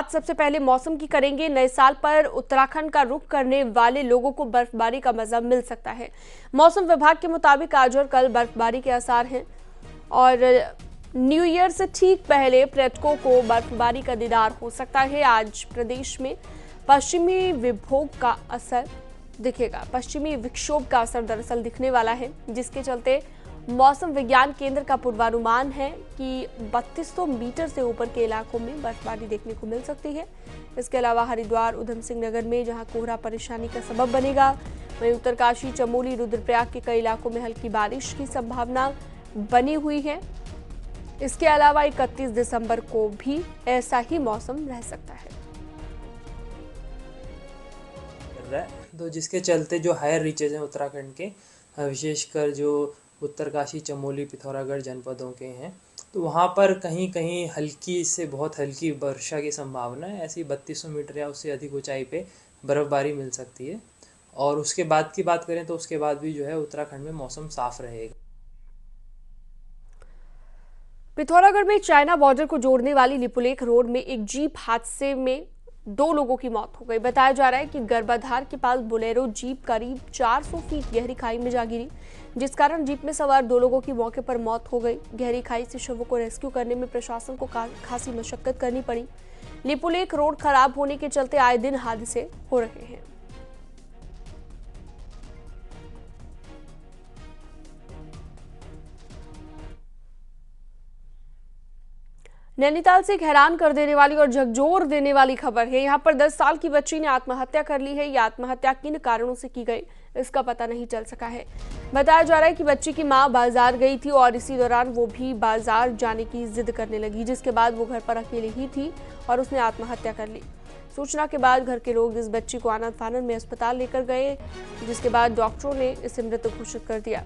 बात सबसे पहले मौसम की करेंगे। नए साल पर उत्तराखंड का रुख करने वाले लोगों को बर्फबारी का मजा मिल सकता है। मौसम विभाग के मुताबिक आज और कल बर्फबारी के आसार हैं और न्यू ईयर से ठीक पहले पर्यटकों को बर्फबारी का दीदार हो सकता है। आज प्रदेश में पश्चिमी विक्षोभ का असर दिखेगा। पश्चिमी विक्षोभ का असर दरअसल दिखने वाला है, जिसके चलते मौसम विज्ञान केंद्र का पूर्वानुमान है कि 3200 मीटर से ऊपर के इलाकों में बर्फबारी देखने को मिल सकती है। इसके अलावा हरिद्वार, उधम सिंह नगर में जहां कोहरा परेशानी का सबब बनेगा, वहीं उत्तरकाशी, चमोली, रुद्रप्रयाग के कई इलाकों में हल्की बारिश की संभावना बनी हुई है। इसके अलावा 31 दिसंबर को भी ऐसा ही मौसम रह सकता है। तो जिसके चलते जो हायर रीचेज हैं उत्तराखंड के, विशेषकर जो उत्तरकाशी, चमोली, पिथौरागढ़ जनपदों के हैं, तो वहाँ पर कहीं कहीं हल्की से बहुत हल्की वर्षा की संभावना है। ऐसी 3200 मीटर या उससे अधिक ऊंचाई पे बर्फ़बारी मिल सकती है। और उसके बाद की बात करें तो उसके बाद भी जो है उत्तराखंड में मौसम साफ रहेगा। पिथौरागढ़ में चाइना बॉर्डर को जोड़ने वाली लिपुलेख रोड में एक जीप हादसे में 2 लोगों की मौत हो गई। बताया जा रहा है कि गर्भाधार के पास बोलेरो जीप करीब 400 फीट गहरी खाई में जा गिरी, जिस कारण जीप में सवार 2 लोगों की मौके पर मौत हो गई। गहरी खाई से शवों को रेस्क्यू करने में प्रशासन को खासी मशक्कत करनी पड़ी। लिपुलेख रोड खराब होने के चलते आए दिन हादसे हो रहे हैं। नैनीताल से एक हैरान कर देने वाली और झकझोर देने वाली खबर है। यहाँ पर 10 साल की बच्ची ने आत्महत्या कर ली है। ये आत्महत्या किन कारणों से की गई, इसका पता नहीं चल सका है। बताया जा रहा है कि बच्ची की मां बाजार गई थी और इसी दौरान वो भी बाजार जाने की जिद करने लगी, जिसके बाद वो घर पर अकेली ही थी और उसने आत्महत्या कर ली। सूचना के बाद घर के लोग इस बच्ची को आनंद फानन में अस्पताल लेकर गए, जिसके बाद डॉक्टरों ने इसे मृत घोषित कर दिया।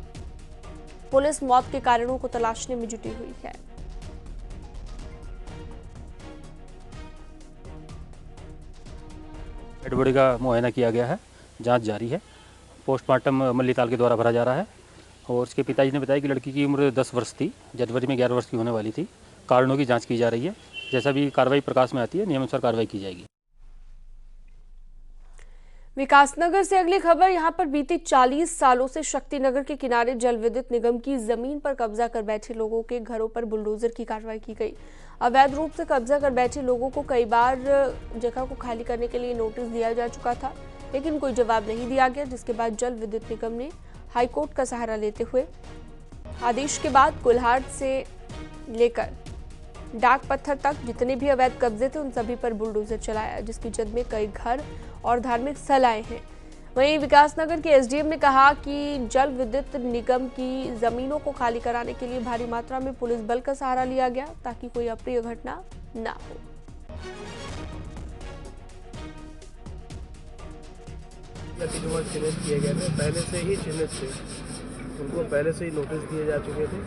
पुलिस मौत के कारणों को तलाशने में जुटी हुई है। डेड बॉडी का मुआयना किया गया है, जांच जारी है। पोस्टमार्टम मल्लीताल के द्वारा भरा जा रहा है और उसके पिताजी ने बताया कि लड़की की उम्र 10 वर्ष थी, जनवरी में 11 वर्ष की होने वाली थी। कारणों की जांच की जा रही है। जैसा भी कार्रवाई प्रकाश में आती है, नियमानुसार कार्रवाई की जाएगी। विकासनगर से अगली खबर। यहां पर बीते 40 सालों से शक्तिनगर के किनारे जल विद्युत निगम की जमीन पर कब्जा कर बैठे लोगों के घरों पर बुलडोजर की कार्रवाई की गई। अवैध रूप से कब्जा कर बैठे लोगों को कई बार जगह को खाली करने के लिए नोटिस दिया जा चुका था, लेकिन कोई जवाब नहीं दिया गया, जिसके बाद जल विद्युत निगम ने हाईकोर्ट का सहारा लेते हुए आदेश के बाद कुल्हाड़ से लेकर डाक पत्थर तक जितने भी अवैध कब्जे थे उन सभी पर बुलडोजर चलाया, जिसकी जद में कई घर और धार्मिक स्थल आए हैं। वहीं विकासनगर के एसडीएम ने कहा कि जल विद्युत निगम की जमीनों को खाली कराने के लिए भारी मात्रा में पुलिस बल का सहारा लिया गया, ताकि कोई अप्रिय घटना न हो। चिन्हित किए गए थे, पहले से ही चिन्हित थे, उनको पहले से ही नोटिस दिए जा चुके थे।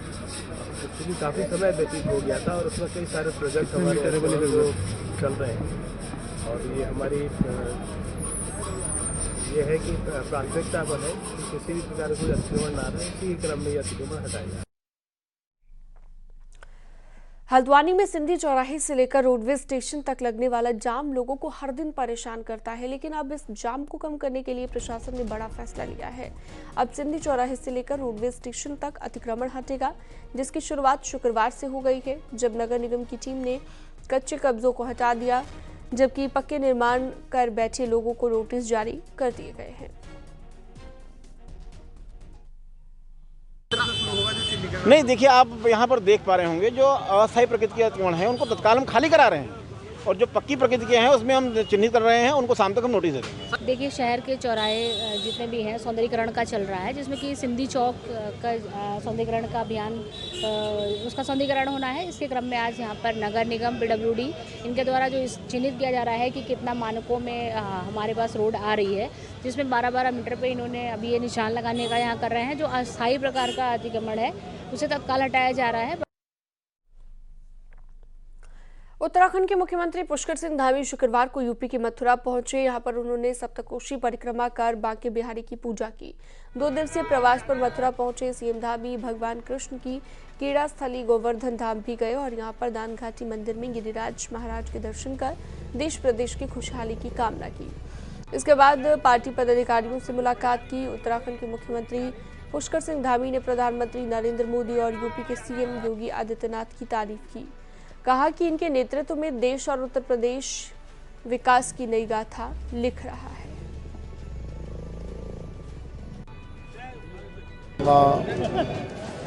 क्योंकि काफ़ी समय व्यतीत हो गया था और उसमें कई सारे प्रोजेक्ट हमारे चल रहे हैं और ये हमारी ये है कि प्राथमिकता बने कि किसी भी प्रकार कोई अतिक्रमण ना रहे, इसी क्रम में ये अतिक्रमण हटाया जाए। हल्द्वानी में सिंधी चौराहे से लेकर रोडवेज स्टेशन तक लगने वाला जाम लोगों को हर दिन परेशान करता है, लेकिन अब इस जाम को कम करने के लिए प्रशासन ने बड़ा फैसला लिया है। अब सिंधी चौराहे से लेकर रोडवेज स्टेशन तक अतिक्रमण हटेगा, जिसकी शुरुआत शुक्रवार से हो गई है, जब नगर निगम की टीम ने कच्चे कब्जों को हटा दिया, जबकि पक्के निर्माण कर बैठे लोगों को नोटिस जारी कर दिए गए हैं। नहीं, देखिए, आप यहाँ पर देख पा रहे होंगे जो अस्थायी प्रकृति के अतिक्रमण हैं उनको तत्काल हम खाली करा रहे हैं और जो पक्की प्रकृति के हैं उसमें हम चिन्हित कर रहे हैं, उनको शाम तक हम नोटिस दे देंगे। देखिए, शहर के चौराहे जितने भी हैं सौंदर्यीकरण का चल रहा है, जिसमें कि सिंधी चौक का सौंदर्यीकरण का अभियान उसका सौंदर्यीकरण होना है। इसके क्रम में आज यहाँ पर नगर निगम, पीडब्ल्यूडी इनके द्वारा जो चिन्हित किया जा रहा है कि कितना मानकों में हमारे पास रोड आ रही है, जिसमें 12-12 मीटर पे इन्होंने अभी ये निशान लगाने का यहाँ कर रहे हैं। जो अस्थायी प्रकार का अतिक्रमण है उसे तत्काल हटाया जा रहा है। उत्तराखंड के मुख्यमंत्री पुष्कर सिंह धामी शुक्रवार को यूपी की मथुरा पहुंचे। यहां पर उन्होंने सप्तकोशी परिक्रमा कर बांके बिहारी की पूजा की। 2 दिवसीय प्रवास पर मथुरा पहुंचे सीएम धामी भगवान कृष्ण की क्रीड़ा स्थली गोवर्धन धाम भी गए और यहां पर दान घाटी मंदिर में गिरिराज महाराज के दर्शन कर देश प्रदेश की खुशहाली की कामना की। इसके बाद पार्टी पदाधिकारियों से मुलाकात की। उत्तराखंड के मुख्यमंत्री पुष्कर सिंह धामी ने प्रधानमंत्री नरेंद्र मोदी और यूपी के सीएम योगी आदित्यनाथ की तारीफ की। कहा कि इनके नेतृत्व में देश और उत्तर प्रदेश विकास की नई गाथा लिख रहा है।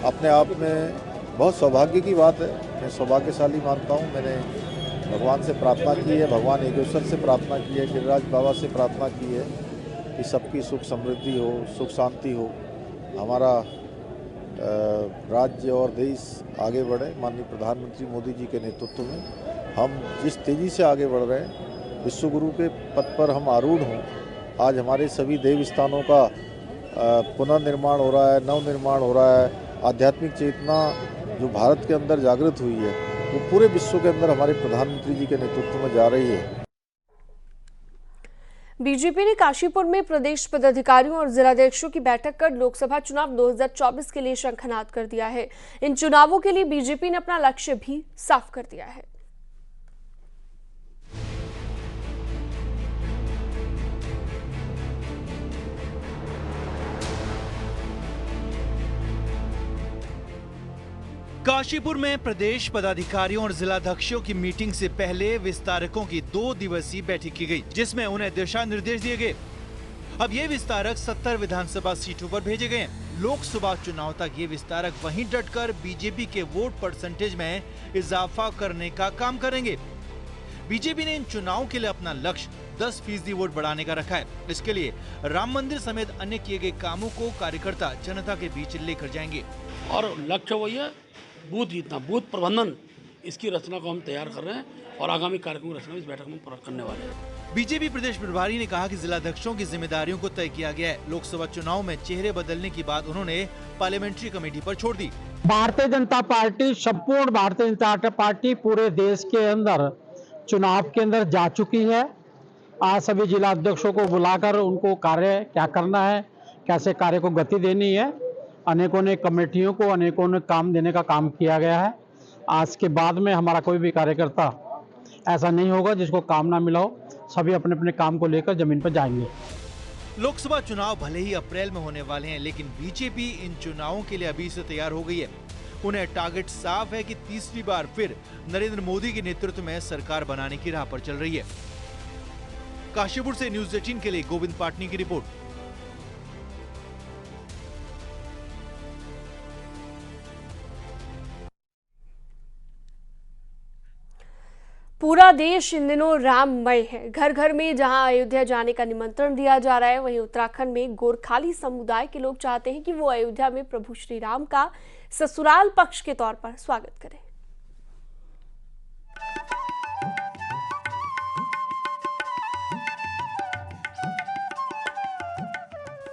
अपने आप में बहुत सौभाग्य की बात है। मैं सौभाग्यशाली मानता हूँ। मैंने भगवान से प्रार्थना की है, भगवान योगेश्वर से प्रार्थना की है, गिरिराज बाबा से प्रार्थना की है कि सबकी सुख समृद्धि हो, सुख शांति हो, हमारा राज्य और देश आगे बढ़े। माननीय प्रधानमंत्री मोदी जी के नेतृत्व में हम जिस तेज़ी से आगे बढ़ रहे हैं, विश्वगुरु के पद पर हम आरूढ़ हों। आज हमारे सभी देव स्थानों का पुनर्निर्माण हो रहा है, नवनिर्माण हो रहा है। आध्यात्मिक चेतना जो भारत के अंदर जागृत हुई है, वो पूरे विश्व के अंदर हमारे प्रधानमंत्री जी के नेतृत्व में जा रही है। बीजेपी ने काशीपुर में प्रदेश पदाधिकारियों और जिलाध्यक्षों की बैठक कर लोकसभा चुनाव 2024 के लिए शंखनाद कर दिया है। इन चुनावों के लिए बीजेपी ने अपना लक्ष्य भी साफ कर दिया है। काशीपुर में प्रदेश पदाधिकारियों और जिलाध्यक्षों की मीटिंग से पहले विस्तारकों की 2 दिवसीय बैठक की गई, जिसमें उन्हें दिशा निर्देश दिए गए। अब ये विस्तारक 70 विधानसभा सीटों पर भेजे गए हैं। लोकसभा चुनाव तक ये विस्तारक वहीं डटकर बीजेपी के वोट परसेंटेज में इजाफा करने का काम करेंगे। बीजेपी ने इन चुनावों के लिए अपना लक्ष्य 10% वोट बढ़ाने का रखा है। इसके लिए राम मंदिर समेत अन्य किए गए कामों को कार्यकर्ता जनता के बीच लेकर जाएंगे। और लक्ष्य वही है, बूथ जीतना, बूथ प्रबंधन, इसकी रचना को हम तैयार कर रहे हैं और आगामी कार्यक्रम रचना इस बैठक में पूरा करने वाले हैं। बीजेपी प्रदेश प्रभारी ने कहा कि जिलाध्यक्षों की जिम्मेदारियों को तय किया गया है। लोकसभा चुनाव में चेहरे बदलने की बात उन्होंने पार्लियामेंट्री कमेटी पर छोड़ दी। भारतीय जनता पार्टी, संपूर्ण भारतीय जनता पार्टी पूरे देश के अंदर चुनाव के अंदर जा चुकी है। आज सभी जिला अध्यक्षों को बुलाकर उनको कार्य क्या करना है, कैसे कार्य को गति देनी है, अनेकों ने कमेटियों को अनेकों ने काम देने का काम किया गया है। आज के बाद में हमारा कोई भी कार्यकर्ता ऐसा नहीं होगा जिसको काम ना मिला हो। सभी अपने अपने काम को लेकर जमीन पर जाएंगे। लोकसभा चुनाव भले ही अप्रैल में होने वाले हैं, लेकिन बीजेपी इन चुनावों के लिए अभी से तैयार हो गई है। उन्हें टारगेट साफ है कि तीसरी बार फिर नरेंद्र मोदी के नेतृत्व में सरकार बनाने की राह पर चल रही है। काशीपुर से न्यूज़ 18 के लिए गोविंद पाटनी की रिपोर्ट। पूरा देश इन दिनों राममय है। घर घर में जहां अयोध्या जाने का निमंत्रण दिया जा रहा है, वहीं उत्तराखंड में गोरखाली समुदाय के लोग चाहते हैं कि वो अयोध्या में प्रभु श्री राम का ससुराल पक्ष के तौर पर स्वागत करें।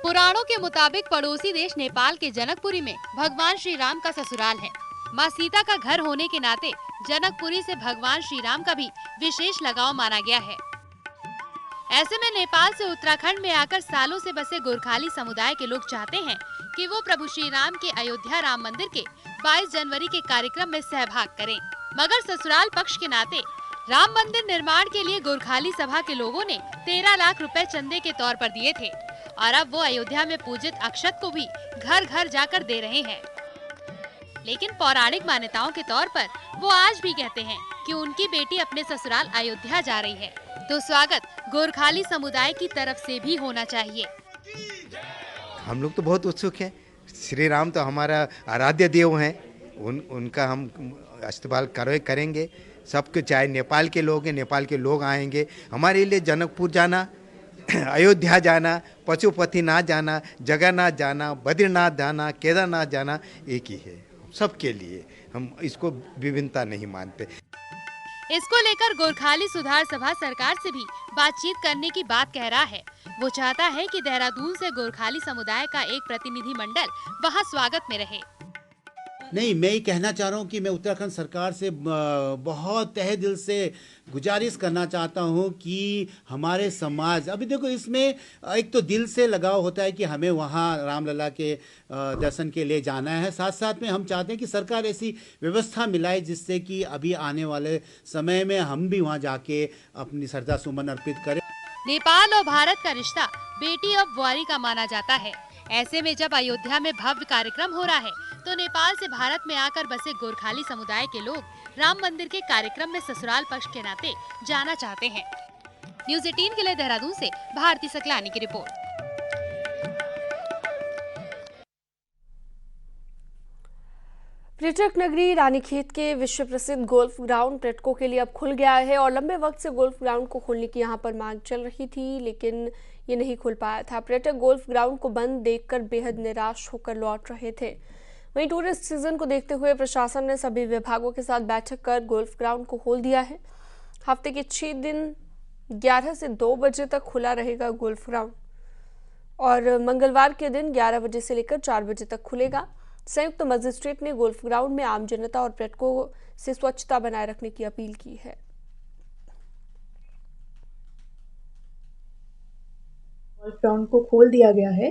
पुराणों के मुताबिक पड़ोसी देश नेपाल के जनकपुरी में भगवान श्री राम का ससुराल है। माँ सीता का घर होने के नाते जनकपुरी से भगवान श्री राम का भी विशेष लगाव माना गया है। ऐसे में नेपाल से उत्तराखंड में आकर सालों से बसे गोरखाली समुदाय के लोग चाहते हैं कि वो प्रभु श्री राम के अयोध्या राम मंदिर के 22 जनवरी के कार्यक्रम में सहभाग करें। मगर ससुराल पक्ष के नाते राम मंदिर निर्माण के लिए गोरखाली सभा के लोगों ने 13 लाख रुपए चंदे के तौर पर दिए थे और अब वो अयोध्या में पूजित अक्षत को भी घर घर जाकर दे रहे हैं। लेकिन पौराणिक मान्यताओं के तौर पर वो आज भी कहते हैं कि उनकी बेटी अपने ससुराल अयोध्या जा रही है, तो स्वागत गोरखाली समुदाय की तरफ से भी होना चाहिए। हम लोग तो बहुत उत्सुक हैं। श्री राम तो हमारा आराध्य देव हैं, उनका हम इस्तेमाल करेंगे। सबके, चाहे नेपाल के लोग हैं, नेपाल के लोग आएंगे। हमारे लिए जनकपुर जाना, अयोध्या जाना, पशुपतिनाथ जाना, जगन्नाथ जाना, बद्रीनाथ जाना, केदारनाथ जाना एक ही है सबके लिए। हम इसको विभिन्नता नहीं मानते। इसको लेकर गोरखाली सुधार सभा सरकार से भी बातचीत करने की बात कह रहा है। वो चाहता है कि देहरादून से गोरखाली समुदाय का एक प्रतिनिधि मंडल वहां स्वागत में रहे। नहीं, मैं ये कहना चाह रहा हूँ कि मैं उत्तराखंड सरकार से बहुत तहे दिल से गुजारिश करना चाहता हूँ कि हमारे समाज, अभी देखो इसमें एक तो दिल से लगाव होता है कि हमें वहाँ रामलला के दर्शन के लिए जाना है, साथ साथ में हम चाहते हैं कि सरकार ऐसी व्यवस्था मिलाए जिससे कि अभी आने वाले समय में हम भी वहाँ जाके अपनी श्रद्धा सुमन अर्पित करें। नेपाल और भारत का रिश्ता बेटी और बुआरी का माना जाता है। ऐसे में जब अयोध्या में भव्य कार्यक्रम हो रहा है तो नेपाल से भारत में आकर बसे गोरखाली समुदाय के लोग राम मंदिर के कार्यक्रम में ससुराल पक्ष के नाते जाना चाहते हैं। न्यूज़ 18 के लिए देहरादून से भारती सकलानी की रिपोर्ट। पर्यटक नगरी रानीखेत के विश्व प्रसिद्ध गोल्फ ग्राउंड पर्यटकों के लिए अब खुल गया है और लंबे वक्त से गोल्फ ग्राउंड को खोलने की यहां पर मांग चल रही थी, लेकिन ये नहीं खुल पाया था। पर्यटक गोल्फ ग्राउंड को बंद देखकर बेहद निराश होकर लौट रहे थे। वहीं टूरिस्ट सीजन को देखते हुए प्रशासन ने सभी विभागों के साथ बैठक कर गोल्फ ग्राउंड को खोल दिया है। हफ्ते के 6 दिन 11 से 2 बजे तक खुला रहेगा गोल्फ ग्राउंड और मंगलवार के दिन 11 बजे से लेकर 4 बजे तक खुलेगा। संयुक्त मजिस्ट्रेट ने गोल्फ ग्राउंड में आम जनता और पर्यटकों से स्वच्छता बनाए रखने की अपील की है। गोल्फ ग्राउंड को खोल दिया गया है,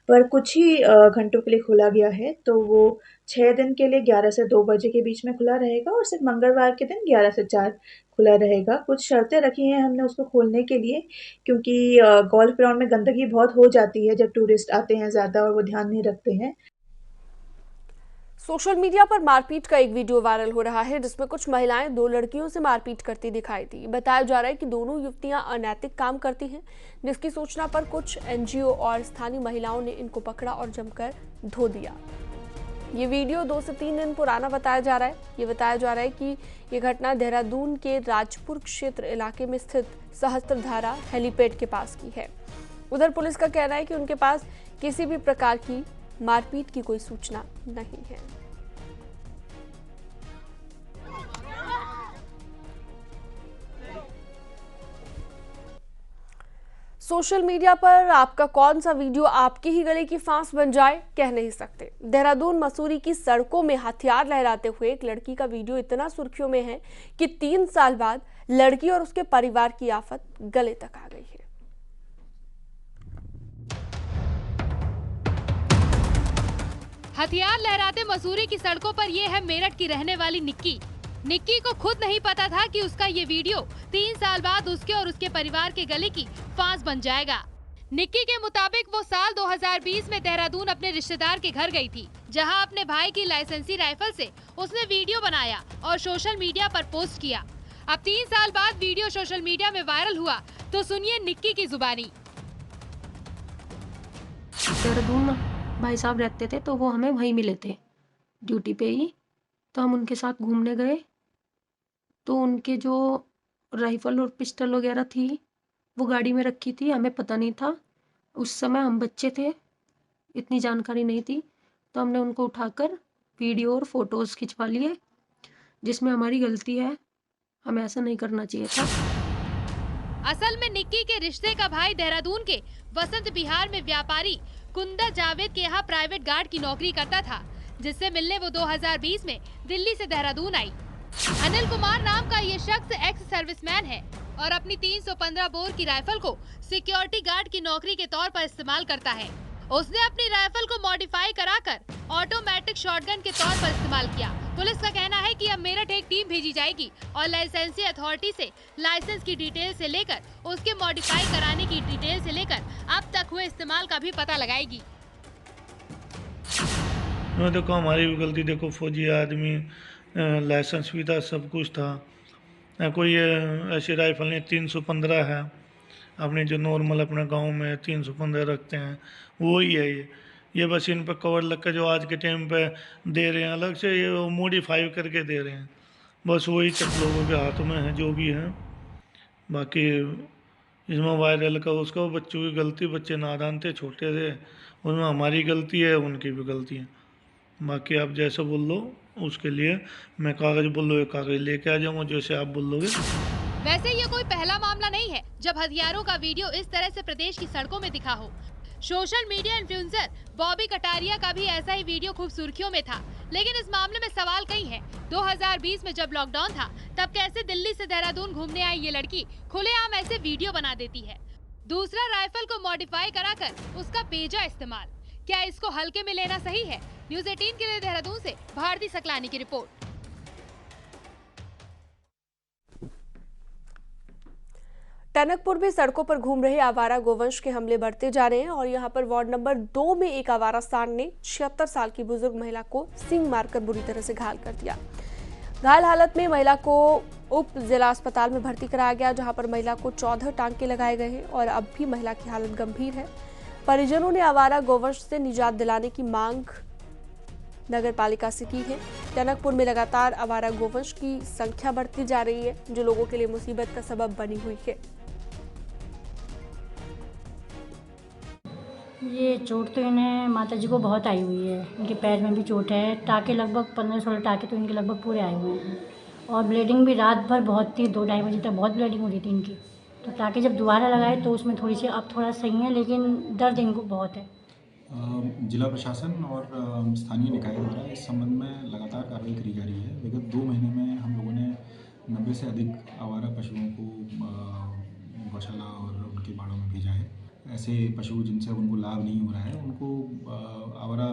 पर कुछ ही घंटों के लिए खोला गया है, तो वो 6 दिन के लिए 11 से 2 बजे के बीच में खुला रहेगा और सिर्फ मंगलवार के दिन 11 से 4 खुला रहेगा। कुछ शर्तें रखी हैं हमने उसको खोलने के लिए, क्योंकि गोल्फ ग्राउंड में गंदगी बहुत हो जाती है जब टूरिस्ट आते हैं ज़्यादा और वो ध्यान नहीं रखते हैं। सोशल मीडिया पर मारपीट का एक वीडियो वायरल हो रहा है जिसमें कुछ महिलाएं 2 लड़कियों से मारपीट करती दिखाई दी। बताया जा रहा है कि दोनों युवतियां अनैतिक काम करती हैं, जिसकी सूचना पर कुछ एनजीओ और स्थानीय महिलाओं ने इनको पकड़ा और जमकर धो दिया। ये वीडियो 2 से 3 दिन पुराना बताया जा रहा है। ये बताया जा रहा है कि ये घटना देहरादून के राजपुर क्षेत्र इलाके में स्थित सहस्त्रधारा हेलीपैड के पास की है। उधर पुलिस का कहना है कि उनके पास किसी भी प्रकार की मारपीट की कोई सूचना नहीं है। सोशल मीडिया पर आपका कौन सा वीडियो आपके ही गले की फांस बन जाए, कह नहीं सकते। देहरादून मसूरी की सड़कों में हथियार लहराते हुए एक लड़की का वीडियो इतना सुर्खियों में है कि 3 साल बाद लड़की और उसके परिवार की आफत गले तक आ गई है। हथियार लहराते मसूरी की सड़कों पर ये है मेरठ की रहने वाली निक्की। निक्की को खुद नहीं पता था कि उसका ये वीडियो 3 साल बाद उसके और उसके परिवार के गले की फांस बन जाएगा। निक्की के मुताबिक वो साल 2020 में देहरादून अपने रिश्तेदार के घर गई थी, जहां अपने भाई की लाइसेंसी राइफल से उसने वीडियो बनाया और सोशल मीडिया पर पोस्ट किया। अब 3 साल बाद वीडियो सोशल मीडिया में वायरल हुआ, तो सुनिए निक्की की जुबानी। देहरादून भाई साहब रहते थे तो वो हमें वहीं मिले थे ड्यूटी पे ही, तो हम उनके साथ घूमने गए तो उनके जो राइफल और पिस्टल वगैरह थी वो गाड़ी में रखी थी, हमें पता नहीं था। उस समय हम बच्चे थे, इतनी जानकारी नहीं थी, तो हमने उनको उठाकर वीडियो और फोटोज़ खिंचवा लिए, जिसमें हमारी गलती है, हमें ऐसा नहीं करना चाहिए था। असल में निक्की के रिश्ते का भाई देहरादून के वसंत विहार में व्यापारी कुंदर जावेद के यहाँ प्राइवेट गार्ड की नौकरी करता था, जिससे मिलने वो 2020 में दिल्ली से देहरादून आई। अनिल कुमार नाम का ये शख्स एक्स सर्विसमैन है और अपनी 315 बोर की राइफल को सिक्योरिटी गार्ड की नौकरी के तौर पर इस्तेमाल करता है। उसने अपनी राइफल को मॉडिफाई कराकर ऑटोमेटिक शॉटगन के तौर पर इस्तेमाल किया। पुलिस का कहना है कि अब मेरठ एक टीम भेजी जाएगी और लाइसेंसी अथॉरिटी से लाइसेंस की डिटेल से लेकर उसके मॉडिफाई कराने की डिटेल से लेकर अब तक हुए इस्तेमाल का भी पता लगाएगी। देखो हमारी भी गलती, देखो फौजी आदमी, लाइसेंस भी था, सब कुछ था, कोई ऐसी राइफल नहीं। 315 है, अपने जो नॉर्मल अपने गांव में 315 रखते हैं वो ही है। ये बस इन पर कवर लग कर जो आज के टाइम पे दे रहे हैं अलग से, ये मॉडिफाई करके दे रहे हैं, बस वही सब लोगों के हाथ में है जो भी है। बाकी इसमें वायरल का उसका बच्चों की गलती, बच्चे नादान थे, छोटे थे, उसमें हमारी गलती है, उनकी भी गलती है। बाकी आप जैसे बोल लो उसके लिए मैं कागज बोल लो, कागज लेके आ जाऊँगा जैसे आप बोल लोगे। वैसे ये कोई पहला मामला नहीं है जब हथियारों का वीडियो इस तरह से प्रदेश की सड़कों में दिखा हो। Social media influencer Bobby Kataria का भी ऐसा ही वीडियो खूब सुर्खियों में था। लेकिन इस मामले में सवाल कई हैं। 2020 में जब लॉकडाउन था तब कैसे दिल्ली से देहरादून घूमने आई ये लड़की खुलेआम ऐसे वीडियो बना देती है। दूसरा, राइफल को मॉडिफाई कराकर उसका बेजा इस्तेमाल। क्या इसको हल्के में लेना सही है? न्यूज़ 18 के लिए देहरादून से भारती सकलानी की रिपोर्ट। टनकपुर में सड़कों पर घूम रहे आवारा गोवंश के हमले बढ़ते जा रहे हैं और यहां पर वार्ड नंबर 2 में एक आवारा सांड ने 76 साल की बुजुर्ग महिला को सींग मारकर बुरी तरह से घायल कर दिया। घायल हालत में महिला को उप जिला अस्पताल में भर्ती कराया गया, जहां पर महिला को 14 टांके लगाए गए हैं और अब भी महिला की हालत गंभीर है। परिजनों ने आवारा गोवंश से निजात दिलाने की मांग नगर पालिका से की है। टनकपुर में लगातार आवारा गोवंश की संख्या बढ़ती जा रही है, जो लोगों के लिए मुसीबत का सबब बनी हुई है। ये चोट तो इन्हें माता जी को बहुत आई हुई है। इनके पैर में भी चोट है। टाँके लगभग 15-16 टाँके तो इनके लगभग पूरे आए हुए हैं और ब्लीडिंग भी रात भर बहुत थी। 2-2:30 बजे तक बहुत ब्लीडिंग हो रही थी इनकी। तो टाँके जब दोबारा लगाए तो उसमें थोड़ी सी अब थोड़ा सही है, लेकिन दर्द इनको बहुत है। जिला प्रशासन और स्थानीय निकाय द्वारा इस संबंध में लगातार कार्रवाई करी जा रही है। विगत 2 महीने में हम लोगों ने 90 से अधिक आवारा पशुओं को गौशाला और उनके बाड़ों में भेजा है। ऐसे पशु जिनसे उनको लाभ नहीं हो रहा है उनको आवारा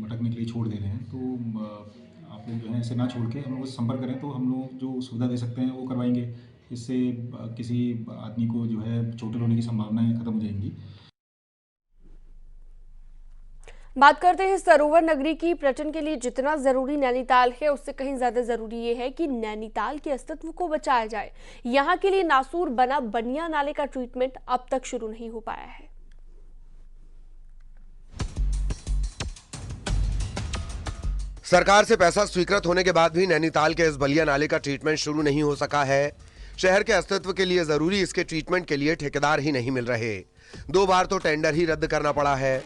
भटकने के लिए छोड़ दे रहे हैं। तो आप लोग जो है ऐसे ना छोड़ के हम लोग से संपर्क करें तो हम लोग जो सुविधा दे सकते हैं वो करवाएंगे। इससे किसी आदमी को जो है चोटिल होने की संभावनाएं खत्म हो जाएंगी। बात करते हैं सरोवर नगरी की। पर्यटन के लिए जितना जरूरी नैनीताल है, उससे कहीं ज्यादा जरूरी ये है कि नैनीताल के अस्तित्व को बचाया जाए। यहाँ के लिए नासूर बना बनिया नाले का ट्रीटमेंट अब तक शुरू नहीं हो पाया है। सरकार से पैसा स्वीकृत होने के बाद भी नैनीताल के इस बलिया नाले का ट्रीटमेंट शुरू नहीं हो सका है। शहर के अस्तित्व के लिए जरूरी इसके ट्रीटमेंट के लिए ठेकेदार ही नहीं मिल रहे। 2 बार तो टेंडर ही रद्द करना पड़ा है।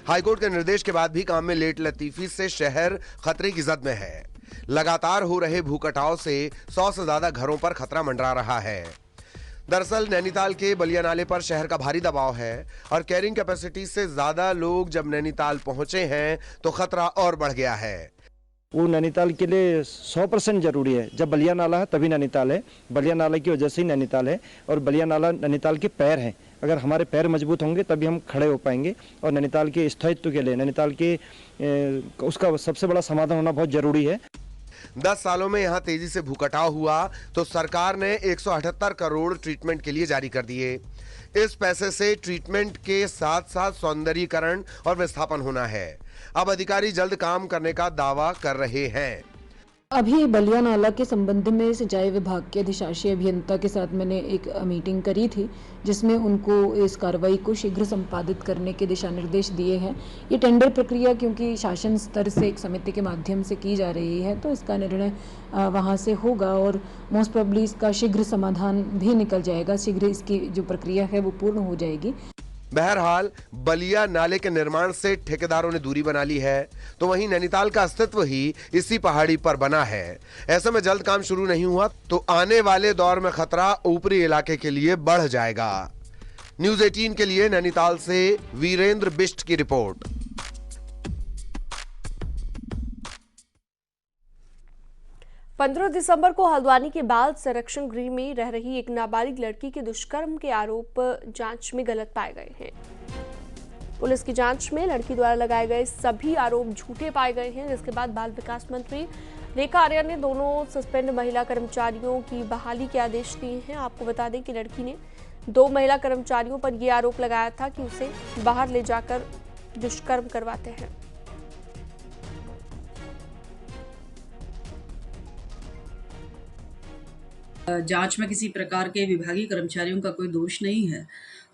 हाईकोर्ट के निर्देश के बाद भी काम में लेट लतीफी से शहर खतरे की जद में है। लगातार हो रहे भूकटाव से 100 से ज्यादा घरों पर खतरा मंडरा रहा है। दरअसल नैनीताल के बलिया नाले पर शहर का भारी दबाव है और कैरिंग कैपेसिटी से ज्यादा लोग जब नैनीताल पहुंचे हैं तो खतरा और बढ़ गया है। वो नैनीताल के लिए 100% जरूरी है। जब बलिया नाला है तभी नैनीताल है। बलिया नाला की वजह से ही नैनीताल है और बलिया नाला नैनीताल के पैर हैं। अगर हमारे पैर मजबूत होंगे तभी हम खड़े हो पाएंगे और नैनीताल के स्थायित्व के लिए नैनीताल के उसका सबसे बड़ा समाधान होना बहुत जरूरी है। 10 सालों में यहाँ तेजी से भूकटाव हुआ तो सरकार ने 178 करोड़ ट्रीटमेंट के लिए जारी कर दिए। इस पैसे से ट्रीटमेंट के साथ साथ सौंदर्यीकरण और विस्थापन होना है। अब अधिकारी जल्द काम करने का दावा कर रहे हैं। अभी बलिया नाला के संबंध में सिंचाई विभाग के अधिशासी अभियंता के साथ मैंने एक मीटिंग करी थी, जिसमें उनको इस कार्रवाई को शीघ्र संपादित करने के दिशा निर्देश दिए हैं। ये टेंडर प्रक्रिया क्योंकि शासन स्तर से एक समिति के माध्यम से की जा रही है, तो इसका निर्णय वहाँ से होगा और मोस्ट प्रोबेबली इसका शीघ्र समाधान भी निकल जाएगा। शीघ्र इसकी जो प्रक्रिया है वो पूर्ण हो जाएगी। बहरहाल बलिया नाले के निर्माण से ठेकेदारों ने दूरी बना ली है, तो वहीं नैनीताल का अस्तित्व ही इसी पहाड़ी पर बना है। ऐसे में जल्द काम शुरू नहीं हुआ तो आने वाले दौर में खतरा ऊपरी इलाके के लिए बढ़ जाएगा। न्यूज़ 18 के लिए नैनीताल से वीरेंद्र बिष्ट की रिपोर्ट। 15 दिसंबर को हल्द्वानी के बाल संरक्षण गृह में रह रही एक नाबालिग लड़की के दुष्कर्म के आरोप जांच में गलत पाए गए हैं। पुलिस की जांच में लड़की द्वारा लगाए गए सभी आरोप झूठे पाए गए हैं, जिसके बाद बाल विकास मंत्री रेखा आर्या ने दोनों सस्पेंड महिला कर्मचारियों की बहाली के आदेश दिए हैं। आपको बता दें कि लड़की ने 2 महिला कर्मचारियों पर यह आरोप लगाया था कि उसे बाहर ले जाकर दुष्कर्म करवाते हैं। जांच में किसी प्रकार के विभागीय कर्मचारियों का कोई दोष नहीं है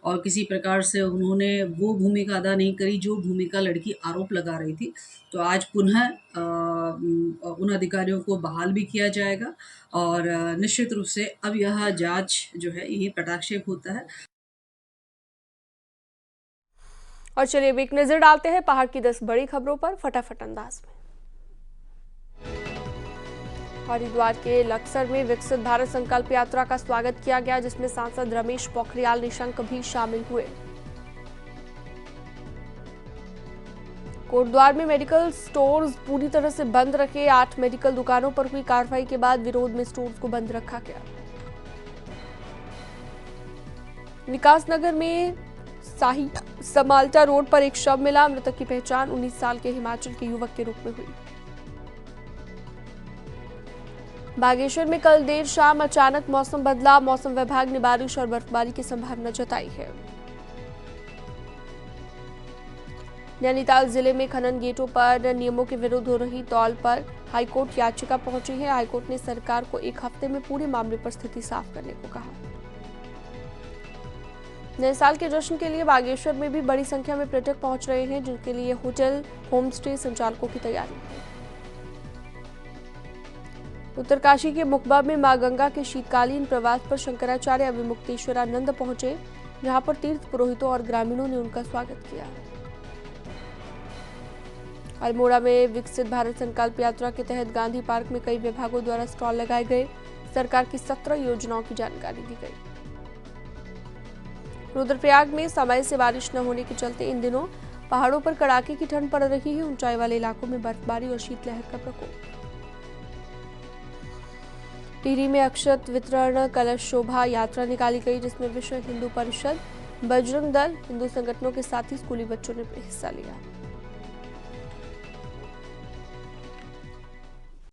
और किसी प्रकार से उन्होंने वो भूमिका अदा नहीं करी जो भूमिका लड़की आरोप लगा रही थी। तो आज पुनः उन अधिकारियों को बहाल भी किया जाएगा और निश्चित रूप से अब यह जांच जो है ये पटाक्षेप होता है। और चलिए अब एक नजर डालते हैं पहाड़ की 10 बड़ी खबरों पर फटाफट अंदाज में। हरिद्वार के लक्सर में विकसित भारत संकल्प यात्रा का स्वागत किया गया, जिसमें सांसद रमेश पोखरियाल निशंक भी शामिल हुए। कोटद्वार में मेडिकल स्टोर्स पूरी तरह से बंद रखे। 8 मेडिकल दुकानों पर हुई कार्रवाई के बाद विरोध में स्टोर्स को बंद रखा गया। विकासनगर में शाही समाल्टा रोड पर एक शव मिला। मृतक की पहचान 19 साल के हिमाचल के युवक के रूप में हुई। बागेश्वर में कल देर शाम अचानक मौसम बदला। मौसम विभाग ने बारिश और बर्फबारी की संभावना जताई है। नैनीताल जिले में खनन गेटों पर नियमों के विरुद्ध हो रही तौल पर हाईकोर्ट याचिका पहुंची है। हाईकोर्ट ने सरकार को 1 हफ्ते में पूरे मामले पर स्थिति साफ करने को कहा। नए साल के जश्न के लिए बागेश्वर में भी बड़ी संख्या में पर्यटक पहुंच रहे हैं, जिनके लिए होटल होमस्टे संचालकों की तैयारी है। उत्तरकाशी के मुकबा में मां गंगा के शीतकालीन प्रवास पर शंकराचार्य अभिमुक्तेश्वरानंद पहुंचे, जहां पर तीर्थ पुरोहितों और ग्रामीणों ने उनका स्वागत किया। अल्मोड़ा में विकसित भारत संकल्प यात्रा के तहत गांधी पार्क में कई विभागों द्वारा स्टॉल लगाए गए। सरकार की 17 योजनाओं की जानकारी दी गई। रुद्रप्रयाग में समय से बारिश न होने के चलते इन दिनों पहाड़ों पर कड़ाके की ठंड पड़ रही है। ऊंचाई वाले इलाकों में बर्फबारी और शीतलहर का प्रकोप। टिहरी में अक्षत वितरण कलश शोभा यात्रा निकाली गई, जिसमें विश्व हिंदू परिषद, बजरंग दल, हिंदू संगठनों के साथ ही स्कूली बच्चों ने हिस्सा लिया।